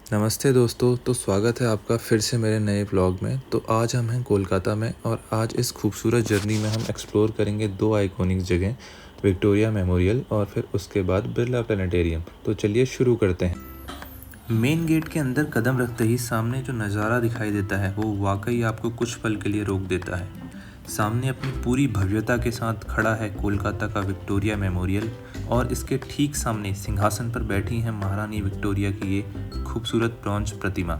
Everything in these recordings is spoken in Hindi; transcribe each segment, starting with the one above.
नमस्ते दोस्तों। तो स्वागत है आपका फिर से मेरे नए व्लॉग में। तो आज हम हैं कोलकाता में और आज इस खूबसूरत जर्नी में हम एक्सप्लोर करेंगे दो आइकॉनिक जगह, विक्टोरिया मेमोरियल और फिर उसके बाद बिरला प्लानिटेरियम। तो चलिए शुरू करते हैं। मेन गेट के अंदर कदम रखते ही सामने जो नज़ारा दिखाई देता है वो वाकई आपको कुछ पल के लिए रोक देता है। सामने अपनी पूरी भव्यता के साथ खड़ा है कोलकाता का विक्टोरिया मेमोरियल और इसके ठीक सामने सिंहासन पर बैठी हैं महारानी विक्टोरिया की ये खूबसूरत ब्रॉन्ज प्रतिमा।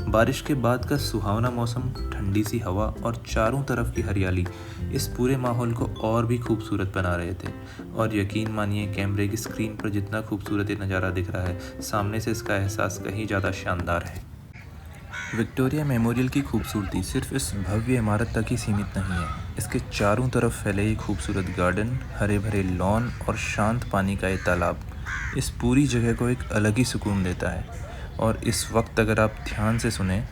बारिश के बाद का सुहावना मौसम, ठंडी सी हवा और चारों तरफ की हरियाली इस पूरे माहौल को और भी खूबसूरत बना रहे थे। और यकीन मानिए, कैमरे की स्क्रीन पर जितना खूबसूरत ये नज़ारा दिख रहा है, सामने से इसका एहसास कहीं ज़्यादा शानदार है। विक्टोरिया मेमोरियल की खूबसूरती सिर्फ इस भव्य इमारत तक ही सीमित नहीं है। इसके चारों तरफ फैले ये खूबसूरत गार्डन, हरे भरे लॉन और शांत पानी का ये तालाब इस पूरी जगह को एक अलग ही सुकून देता है। और इस वक्त अगर आप ध्यान से सुने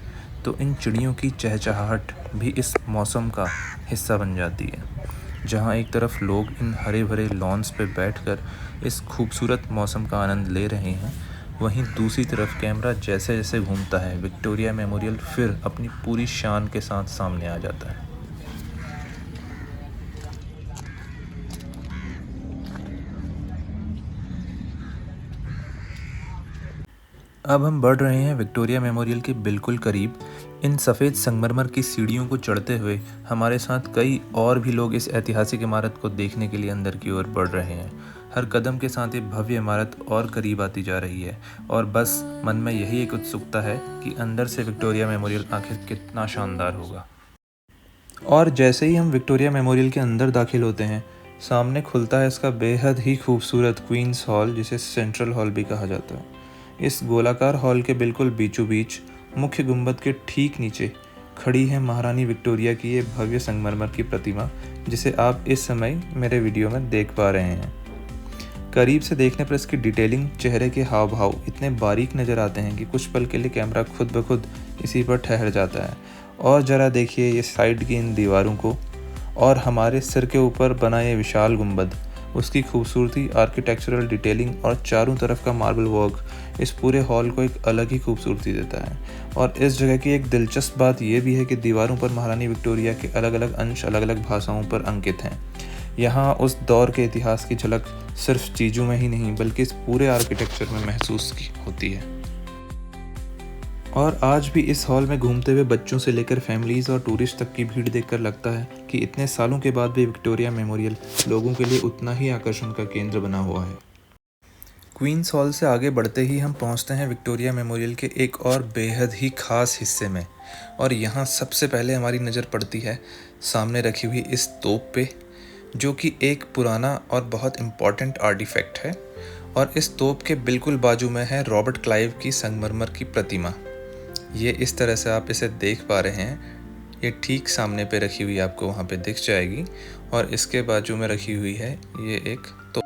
तो इन चिड़ियों की चहचहाहट भी इस मौसम का हिस्सा बन जाती है। जहाँ एक तरफ लोग इन हरे भरे लॉन्स पे बैठकर इस खूबसूरत मौसम का आनंद ले रहे हैं, वहीं दूसरी तरफ कैमरा जैसे जैसे घूमता है, विक्टोरिया मेमोरियल फिर अपनी पूरी शान के साथ सामने आ जाता है। अब हम बढ़ रहे हैं विक्टोरिया मेमोरियल के बिल्कुल करीब। इन सफ़ेद संगमरमर की सीढ़ियों को चढ़ते हुए हमारे साथ कई और भी लोग इस ऐतिहासिक इमारत को देखने के लिए अंदर की ओर बढ़ रहे हैं। हर कदम के साथ ये भव्य इमारत और करीब आती जा रही है और बस मन में यही एक उत्सुकता है कि अंदर से विक्टोरिया मेमोरियल आखिर कितना शानदार होगा। और जैसे ही हम विक्टोरिया मेमोरियल के अंदर दाखिल होते हैं, सामने खुलता है इसका बेहद ही खूबसूरत क्वींस हॉल, जिसे सेंट्रल हॉल भी कहा जाता है। इस गोलाकार हॉल के बिल्कुल बीचों बीच मुख्य गुंबद के ठीक नीचे खड़ी है महारानी विक्टोरिया की ये भव्य संगमरमर की प्रतिमा, जिसे आप इस समय मेरे वीडियो में देख पा रहे हैं। करीब से देखने पर इसकी डिटेलिंग, चेहरे के हाव भाव इतने बारीक नज़र आते हैं कि कुछ पल के लिए कैमरा खुद ब खुद इसी पर ठहर जाता है। और ज़रा देखिए ये साइड की इन दीवारों को और हमारे सिर के ऊपर बना ये विशाल गुंबद, उसकी खूबसूरती, आर्किटेक्चरल डिटेलिंग और चारों तरफ का मार्बल वर्क इस पूरे हॉल को एक अलग ही खूबसूरती देता है। और इस जगह की एक दिलचस्प बात यह भी है कि दीवारों पर महारानी विक्टोरिया के अलग अलग अंश अलग अलग भाषाओं पर अंकित हैं। यहाँ उस दौर के इतिहास की झलक सिर्फ चीज़ों में ही नहीं बल्कि इस पूरे आर्किटेक्चर में महसूस होती है। और आज भी इस हॉल में घूमते हुए बच्चों से लेकर फैमिलीज़ और टूरिस्ट तक की भीड़ देखकर लगता है कि इतने सालों के बाद भी विक्टोरिया मेमोरियल लोगों के लिए उतना ही आकर्षण का केंद्र बना हुआ है। क्वींस हॉल से आगे बढ़ते ही हम पहुंचते हैं विक्टोरिया मेमोरियल के एक और बेहद ही ख़ास हिस्से में। और यहाँ सबसे पहले हमारी नज़र पड़ती है सामने रखी हुई इस तोप पे, जो कि एक पुराना और बहुत इम्पॉर्टेंट आर्टिफैक्ट है। और इस तोप के बिल्कुल बाजू में है रॉबर्ट क्लाइव की संगमरमर की प्रतिमा। ये इस तरह से आप इसे देख पा रहे हैं, ये ठीक सामने पे रखी हुई आपको वहाँ पे दिख जाएगी। और इसके बाजू में रखी हुई है ये एक तो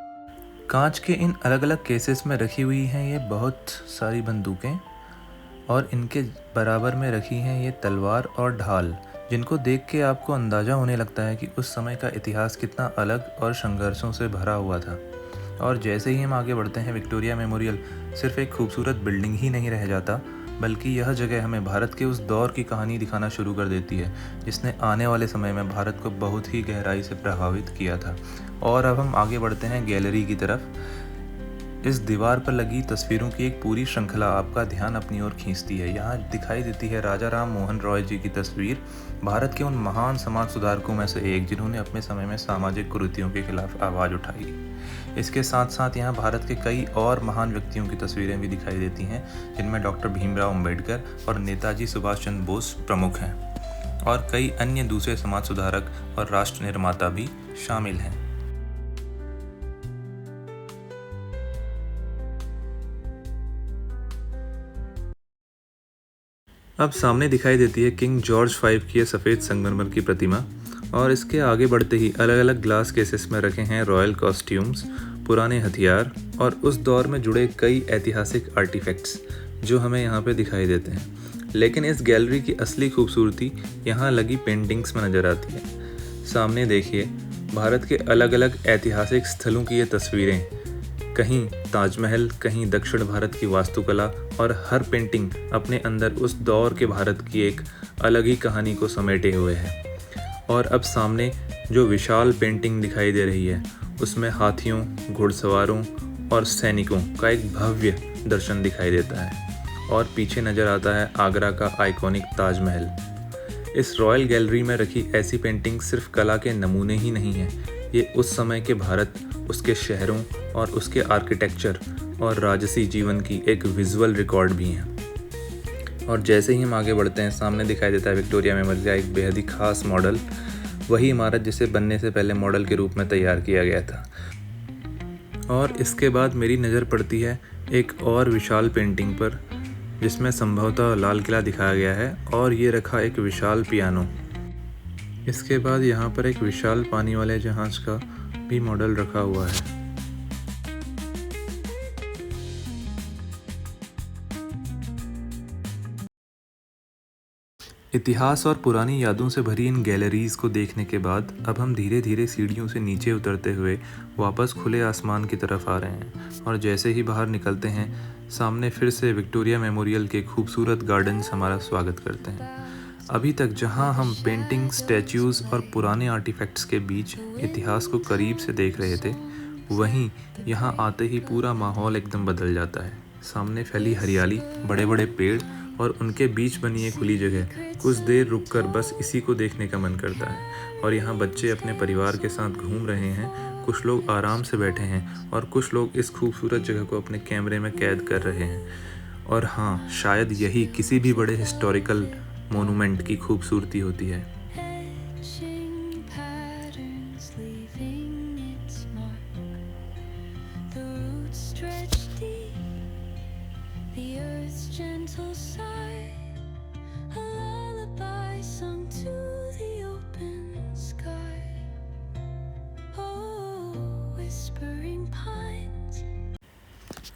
कांच के इन अलग अलग केसेस में रखी हुई हैं ये बहुत सारी बंदूकें, और इनके बराबर में रखी हैं ये तलवार और ढाल, जिनको देख के आपको अंदाज़ा होने लगता है कि उस समय का इतिहास कितना अलग और संघर्षों से भरा हुआ था। और जैसे ही हम आगे बढ़ते हैं, विक्टोरिया मेमोरियल सिर्फ एक खूबसूरत बिल्डिंग ही नहीं रह जाता, बल्कि यह जगह हमें भारत के उस दौर की कहानी दिखाना शुरू कर देती है जिसने आने वाले समय में भारत को बहुत ही गहराई से प्रभावित किया था। और अब हम आगे बढ़ते हैं गैलरी की तरफ। इस दीवार पर लगी तस्वीरों की एक पूरी श्रृंखला आपका ध्यान अपनी ओर खींचती है। यहाँ दिखाई देती है राजा राम मोहन रॉय जी की तस्वीर, भारत के उन महान समाज सुधारकों में से एक जिन्होंने अपने समय में सामाजिक कुरीतियों के खिलाफ आवाज़ उठाई। इसके साथ साथ यहाँ भारत के कई और महान व्यक्तियों की तस्वीरें भी दिखाई देती हैं, जिनमें डॉक्टर भीमराव अंबेडकर और नेताजी सुभाष चंद्र बोस प्रमुख हैं, और कई अन्य दूसरे समाज सुधारक और राष्ट्र निर्माता भी शामिल हैं। अब सामने दिखाई देती है किंग जॉर्ज 5 की सफ़ेद संगमरमर की प्रतिमा, और इसके आगे बढ़ते ही अलग अलग ग्लास केसेस में रखे हैं रॉयल कॉस्ट्यूम्स, पुराने हथियार और उस दौर में जुड़े कई ऐतिहासिक आर्टिफैक्ट्स जो हमें यहाँ पे दिखाई देते हैं। लेकिन इस गैलरी की असली खूबसूरती यहाँ लगी पेंटिंग्स में नज़र आती है। सामने देखिए, भारत के अलग अलग ऐतिहासिक स्थलों की ये तस्वीरें कहीं ताजमहल, कहीं दक्षिण भारत की वास्तुकला, और हर पेंटिंग अपने अंदर उस दौर के भारत की एक अलग ही कहानी को समेटे हुए है। और अब सामने जो विशाल पेंटिंग दिखाई दे रही है उसमें हाथियों, घुड़सवारों और सैनिकों का एक भव्य दर्शन दिखाई देता है। और पीछे नज़र आता है आगरा का आइकॉनिक ताजमहल। इस रॉयल गैलरी में रखी ऐसी पेंटिंग सिर्फ कला के नमूने ही नहीं हैं, ये उस समय के भारत, उसके शहरों और उसके आर्किटेक्चर और राजसी जीवन की एक विजुअल रिकॉर्ड भी हैं। और जैसे ही हम आगे बढ़ते हैं, सामने दिखाई देता है विक्टोरिया मेमोरियल का एक बेहद ही खास मॉडल, वही इमारत जिसे बनने से पहले मॉडल के रूप में तैयार किया गया था। और इसके बाद मेरी नज़र पड़ती है एक और विशाल पेंटिंग पर, जिसमें संभवतः लाल किला दिखाया गया है और ये रखा एक विशाल पियानो। इसके बाद यहाँ पर एक विशाल पानी वाले जहाज़ का भी मॉडल रखा हुआ है। इतिहास और पुरानी यादों से भरी इन गैलरीज़ को देखने के बाद अब हम धीरे धीरे सीढ़ियों से नीचे उतरते हुए वापस खुले आसमान की तरफ आ रहे हैं। और जैसे ही बाहर निकलते हैं, सामने फिर से विक्टोरिया मेमोरियल के खूबसूरत गार्डन्स हमारा स्वागत करते हैं। अभी तक जहां हम पेंटिंग, स्टैच्यूज़ और पुराने आर्टिफैक्ट्स के बीच इतिहास को करीब से देख रहे थे, वहीं यहां आते ही पूरा माहौल एकदम बदल जाता है। सामने फैली हरियाली, बड़े बड़े पेड़ और उनके बीच बनी एक खुली जगह, कुछ देर रुककर बस इसी को देखने का मन करता है। और यहाँ बच्चे अपने परिवार के साथ घूम रहे हैं, कुछ लोग आराम से बैठे हैं और कुछ लोग इस खूबसूरत जगह को अपने कैमरे में कैद कर रहे हैं। और हाँ, शायद यही किसी भी बड़े हिस्टोरिकल मोनूमेंट की खूबसूरती होती है।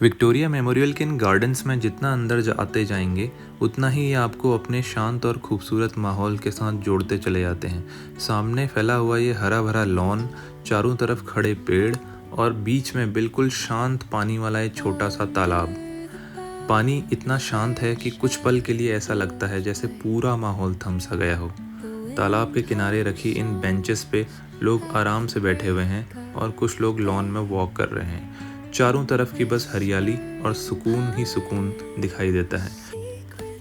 विक्टोरिया मेमोरियल के इन गार्डन्स में जितना अंदर आते जाएंगे, उतना ही ये आपको अपने शांत और खूबसूरत माहौल के साथ जोड़ते चले जाते हैं। सामने फैला हुआ ये हरा भरा लॉन, चारों तरफ खड़े पेड़ और बीच में बिल्कुल शांत पानी वाला एक छोटा सा तालाब। पानी इतना शांत है कि कुछ पल के लिए ऐसा लगता है जैसे पूरा माहौल थम सा गया हो। तालाब के किनारे रखी इन बेंचेस पे लोग आराम से बैठे हुए हैं और कुछ लोग लॉन में वॉक कर रहे हैं। चारों तरफ की बस हरियाली और सुकून ही सुकून दिखाई देता है।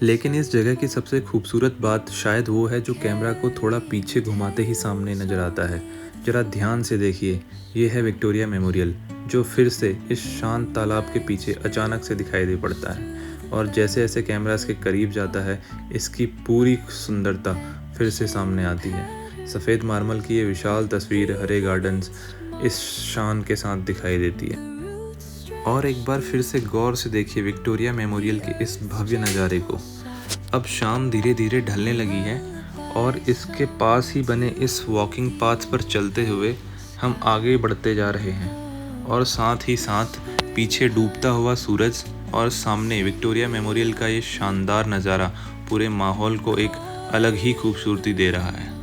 लेकिन इस जगह की सबसे खूबसूरत बात शायद वो है जो कैमरा को थोड़ा पीछे घुमाते ही सामने नज़र आता है। ज़रा ध्यान से देखिए, ये है विक्टोरिया मेमोरियल, जो फिर से इस शांत तालाब के पीछे अचानक से दिखाई दे पड़ता है। और जैसे जैसे कैमरा इसके करीब जाता है, इसकी पूरी सुंदरता फिर से सामने आती है। सफ़ेद मार्बल की ये विशाल तस्वीर, हरे गार्डन्स इस शान के साथ दिखाई देती है। और एक बार फिर से गौर से देखिए विक्टोरिया मेमोरियल के इस भव्य नज़ारे को। अब शाम धीरे धीरे ढलने लगी है और इसके पास ही बने इस वॉकिंग पाथ पर चलते हुए हम आगे बढ़ते जा रहे हैं। और साथ ही साथ पीछे डूबता हुआ सूरज और सामने विक्टोरिया मेमोरियल का ये शानदार नज़ारा पूरे माहौल को एक अलग ही खूबसूरती दे रहा है।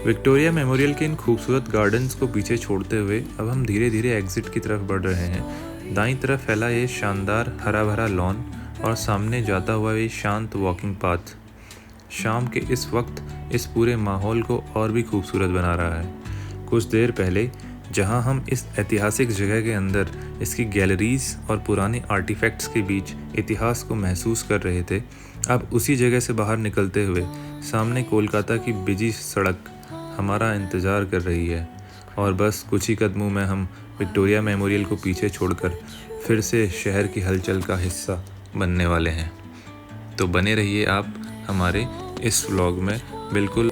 विक्टोरिया मेमोरियल के इन खूबसूरत गार्डन्स को पीछे छोड़ते हुए अब हम धीरे धीरे एग्जिट की तरफ बढ़ रहे हैं। दाईं तरफ फैला ये शानदार हरा भरा लॉन और सामने जाता हुआ ये शांत वॉकिंग पाथ शाम के इस वक्त इस पूरे माहौल को और भी खूबसूरत बना रहा है। कुछ देर पहले जहां हम इस ऐतिहासिक जगह के अंदर इसकी गैलरीज और पुराने आर्टिफैक्ट्स के बीच इतिहास को महसूस कर रहे थे, अब उसी जगह से बाहर निकलते हुए सामने कोलकाता की बिजी सड़क हमारा इंतज़ार कर रही है। और बस कुछ ही कदमों में हम विक्टोरिया मेमोरियल को पीछे छोड़कर फिर से शहर की हलचल का हिस्सा बनने वाले हैं। तो बने रहिए आप हमारे इस व्लॉग में। बिल्कुल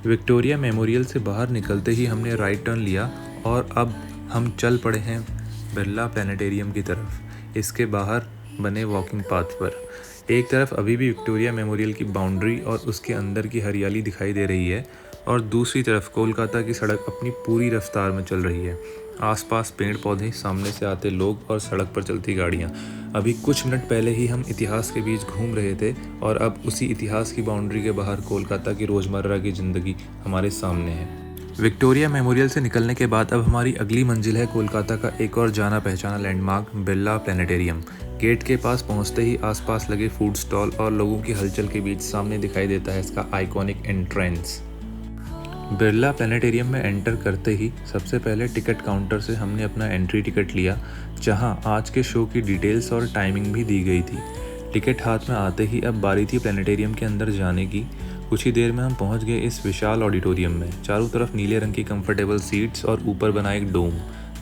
विक्टोरिया मेमोरियल से बाहर निकलते ही हमने राइट टर्न लिया और अब हम चल पड़े हैं बिरला प्लानिटेरियम की तरफ, इसके बाहर बने वॉकिंग पाथ पर। एक तरफ अभी भी विक्टोरिया मेमोरियल की बाउंड्री और उसके अंदर की हरियाली दिखाई दे रही है और दूसरी तरफ कोलकाता की सड़क अपनी पूरी रफ्तार में चल रही है। आसपास पेड़ पौधे, सामने से आते लोग और सड़क पर चलती गाड़ियाँ। अभी कुछ मिनट पहले ही हम इतिहास के बीच घूम रहे थे और अब उसी इतिहास की बाउंड्री के बाहर कोलकाता की रोज़मर्रा की ज़िंदगी हमारे सामने है। विक्टोरिया मेमोरियल से निकलने के बाद अब हमारी अगली मंजिल है कोलकाता का एक और जाना पहचाना लैंडमार्क बिरला प्लेनेटेरियम। गेट के पास पहुंचते ही आसपास लगे फूड स्टॉल और लोगों की हलचल के बीच सामने दिखाई देता है इसका आइकॉनिक एंट्रेंस। बिरला प्लेनेटेरियम में एंटर करते ही सबसे पहले टिकट काउंटर से हमने अपना एंट्री टिकट लिया, जहां आज के शो की डिटेल्स और टाइमिंग भी दी गई थी। टिकट हाथ में आते ही अब बारी थी प्लेनेटेरियम के अंदर जाने की। कुछ ही देर में हम पहुंच गए इस विशाल ऑडिटोरियम में। चारों तरफ नीले रंग की कंफर्टेबल सीट्स और ऊपर बना एक डोम,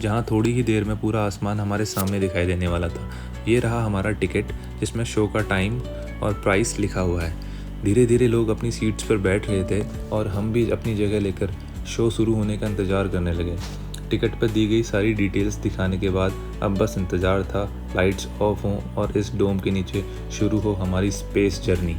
जहां थोड़ी ही देर में पूरा आसमान हमारे सामने दिखाई देने वाला था। ये रहा हमारा टिकट, जिसमें शो का टाइम और प्राइस लिखा हुआ है। धीरे धीरे लोग अपनी सीट्स पर बैठ रहे थे और हम भी अपनी जगह लेकर शो शुरू होने का इंतज़ार करने लगे। टिकट पर दी गई सारी डिटेल्स दिखाने के बाद अब बस इंतज़ार था लाइट्स ऑफ हों और इस डोम के नीचे शुरू हो हमारी स्पेस जर्नी।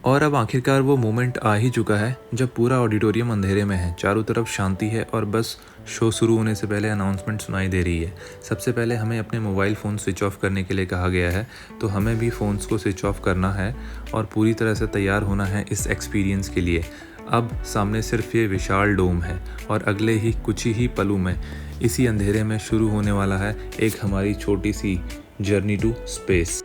और अब आखिरकार वो मोमेंट आ ही चुका है जब पूरा ऑडिटोरियम अंधेरे में है, चारों तरफ शांति है और बस शो शुरू होने से पहले अनाउंसमेंट सुनाई दे रही है। सबसे पहले हमें अपने मोबाइल फ़ोन स्विच ऑफ करने के लिए कहा गया है, तो हमें भी फ़ोन्स को स्विच ऑफ करना है और पूरी तरह से तैयार होना है इस एक्सपीरियंस के लिए। अब सामने सिर्फ ये विशाल डोम है और अगले ही कुछ ही पलों में इसी अंधेरे में शुरू होने वाला है एक हमारी छोटी सी जर्नी टू स्पेस।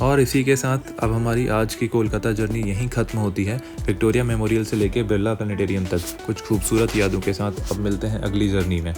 और इसी के साथ अब हमारी आज की कोलकाता जर्नी यहीं ख़त्म होती है। विक्टोरिया मेमोरियल से लेकर बिरला प्लेनेटेरियम तक कुछ खूबसूरत यादों के साथ अब मिलते हैं अगली जर्नी में।